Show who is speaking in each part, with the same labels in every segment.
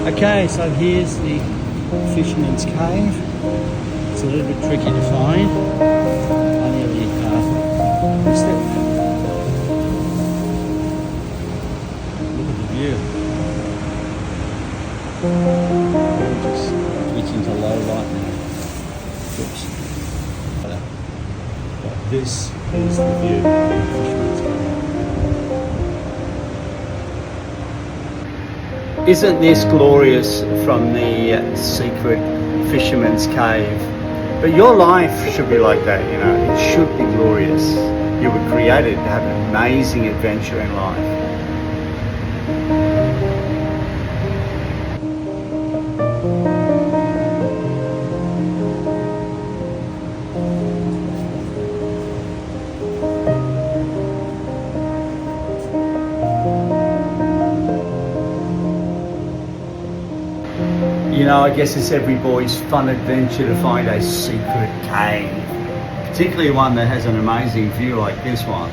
Speaker 1: Okay, so here's the Fisherman's Cave. It's a little bit tricky to find. I nearly missed it. Look at the view. I'm just switching to low light now. Oops. But this is the view of the Fisherman's Cave. Isn't this glorious from the secret Fisherman's Cave? But your life should be like that, you know. It should be glorious. You were created to have an amazing adventure in life. You know, I guess it's every boy's fun adventure to find a secret cave, particularly one that has an amazing view like this one.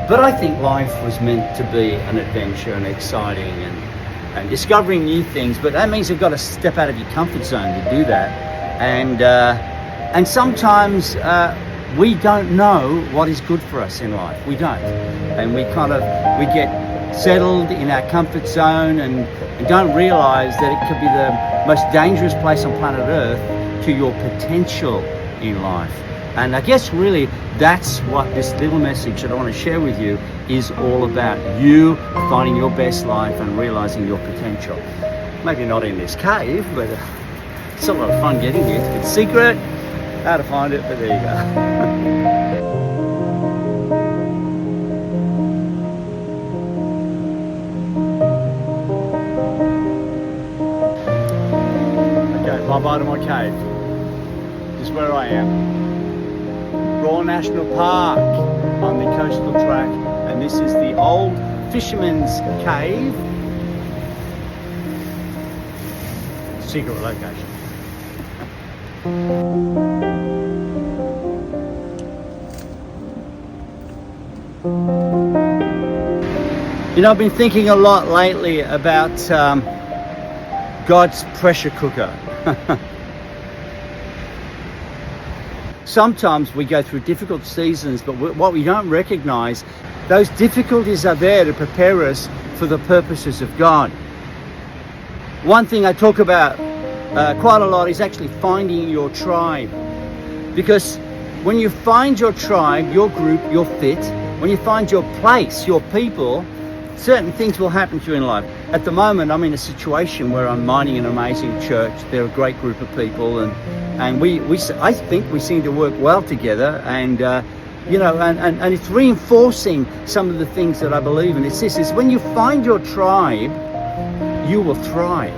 Speaker 1: But I think life was meant to be an adventure and exciting and discovering new things, but that means you've got to step out of your comfort zone to do that. And sometimes we don't know what is good for us in life. We don't. And we get settled in our comfort zone and don't realize that it could be the most dangerous place on planet Earth to your potential in life. And I guess really that's what this little message that I want to share with you is all about. You finding your best life and realizing your potential. Maybe not in this cave, but it's a lot of fun getting here. It's secret, how to find it, but there you go. Bye-bye to my cave. This is where I am. Raw National Park on the coastal track, and this is the old Fisherman's Cave. Secret location. You know, I've been thinking a lot lately about God's pressure cooker. Sometimes we go through difficult seasons, but what we don't recognize, those difficulties are there to prepare us for the purposes of God. One thing I talk about quite a lot is actually finding your tribe. Because when you find your tribe, your group, your fit, when you find your place, your people, certain things will happen to you in life. At the moment, I'm in a situation where I'm minding an amazing church. They're a great group of people, and I think we seem to work well together. And you know, and it's reinforcing some of the things that I believe in. It's this: is when you find your tribe, you will thrive.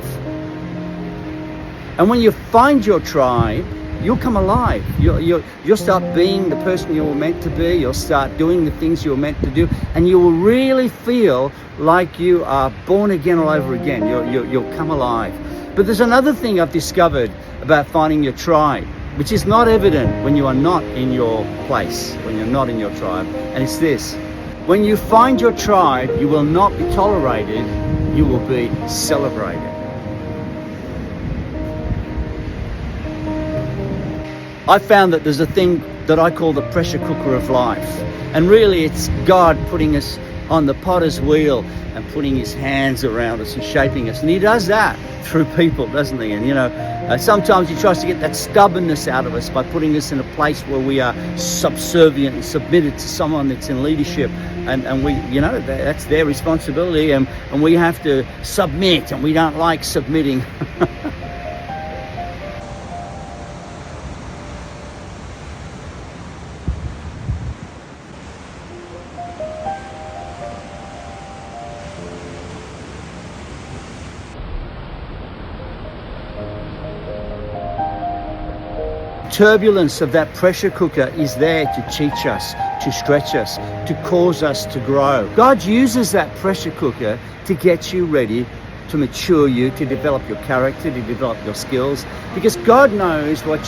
Speaker 1: And when you find your tribe, you'll come alive. You'll start being the person you were meant to be. You'll start doing the things you were meant to do, and you will really feel like you are born again all over again. You'll come alive. But there's another thing I've discovered about finding your tribe, which is not evident when you are not in your place, when you're not in your tribe, and it's this: when you find your tribe, you will not be tolerated, you will be celebrated. I found that there's a thing that I call the pressure cooker of life. And really it's God putting us on the potter's wheel and putting his hands around us and shaping us. And he does that through people, doesn't he? And you know, sometimes he tries to get that stubbornness out of us by putting us in a place where we are subservient and submitted to someone that's in leadership. And we, you know, that's their responsibility, and we have to submit, and we don't like submitting. turbulence of that pressure cooker is there to teach us, to stretch us, to cause us to grow. God uses that pressure cooker to get you ready, to mature you, to develop your character, to develop your skills, because God knows what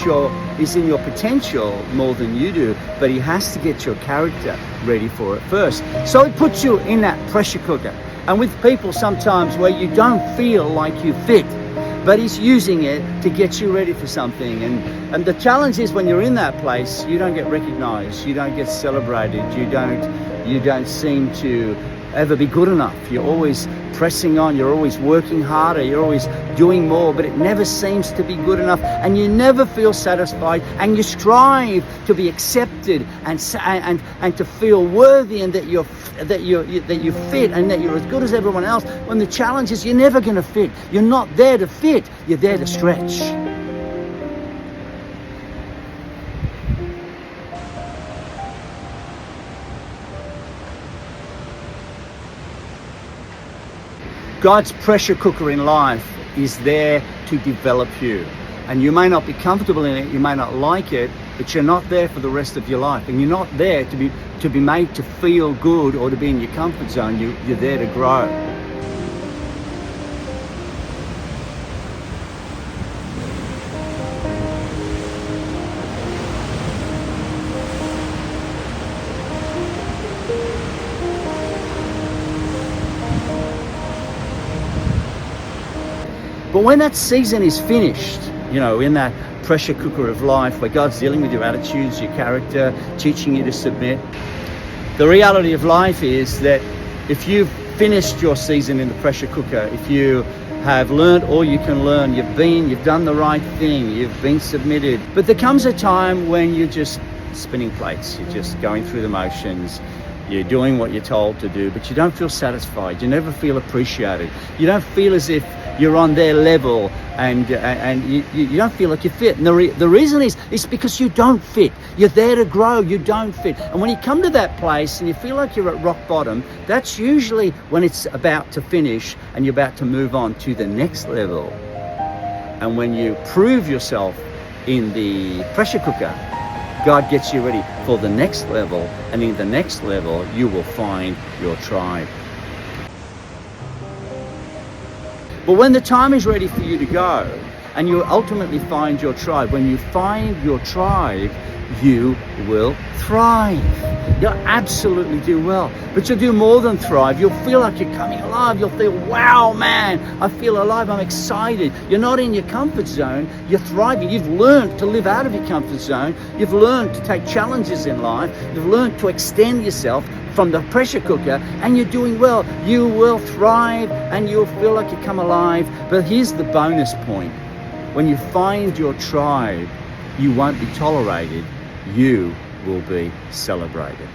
Speaker 1: is in your potential more than you do, but he has to get your character ready for it first. So he puts you in that pressure cooker. And with people sometimes where you don't feel like you fit, but he's using it to get you ready for something. And the challenge is, when you're in that place, you don't get recognized, you don't get celebrated, you don't seem to ever be good enough. You're always pressing on, you're always working harder, you're always doing more, but it never seems to be good enough, and you never feel satisfied, and you strive to be accepted and to feel worthy, and that you fit, and that you're as good as everyone else, when the challenge is you're never going to fit. You're not there to fit, you're there to stretch. God's pressure cooker in life is there to develop you. And you may not be comfortable in it, you may not like it, but you're not there for the rest of your life. And you're not there to be made to feel good or to be in your comfort zone. You're there to grow. But when that season is finished, in that pressure cooker of life where God's dealing with your attitudes, your character, teaching you to submit, the reality of life is that if you've finished your season in the pressure cooker, if you have learned all you can learn, you've done the right thing, you've been submitted, but there comes a time when you're just spinning plates, you're just going through the motions, you're doing what you're told to do, but you don't feel satisfied, you never feel appreciated, you don't feel as if you're on their level, and you don't feel like you fit. And the reason is because you don't fit. You're there to grow, you don't fit. And when you come to that place and you feel like you're at rock bottom, that's usually when it's about to finish and you're about to move on to the next level. And when you prove yourself in the pressure cooker, God gets you ready for the next level, and in the next level you will find your tribe. But when the time is ready for you to go, and you ultimately find your tribe, when you find your tribe, you will thrive. You'll absolutely do well. But you'll do more than thrive. You'll feel like you're coming alive. You'll feel, wow, man, I feel alive. I'm excited. You're not in your comfort zone. You're thriving. You've learned to live out of your comfort zone. You've learned to take challenges in life. You've learned to extend yourself from the pressure cooker, and you're doing well. You will thrive, and you'll feel like you come alive. But here's the bonus point. When you find your tribe, you won't be tolerated. You will be celebrated.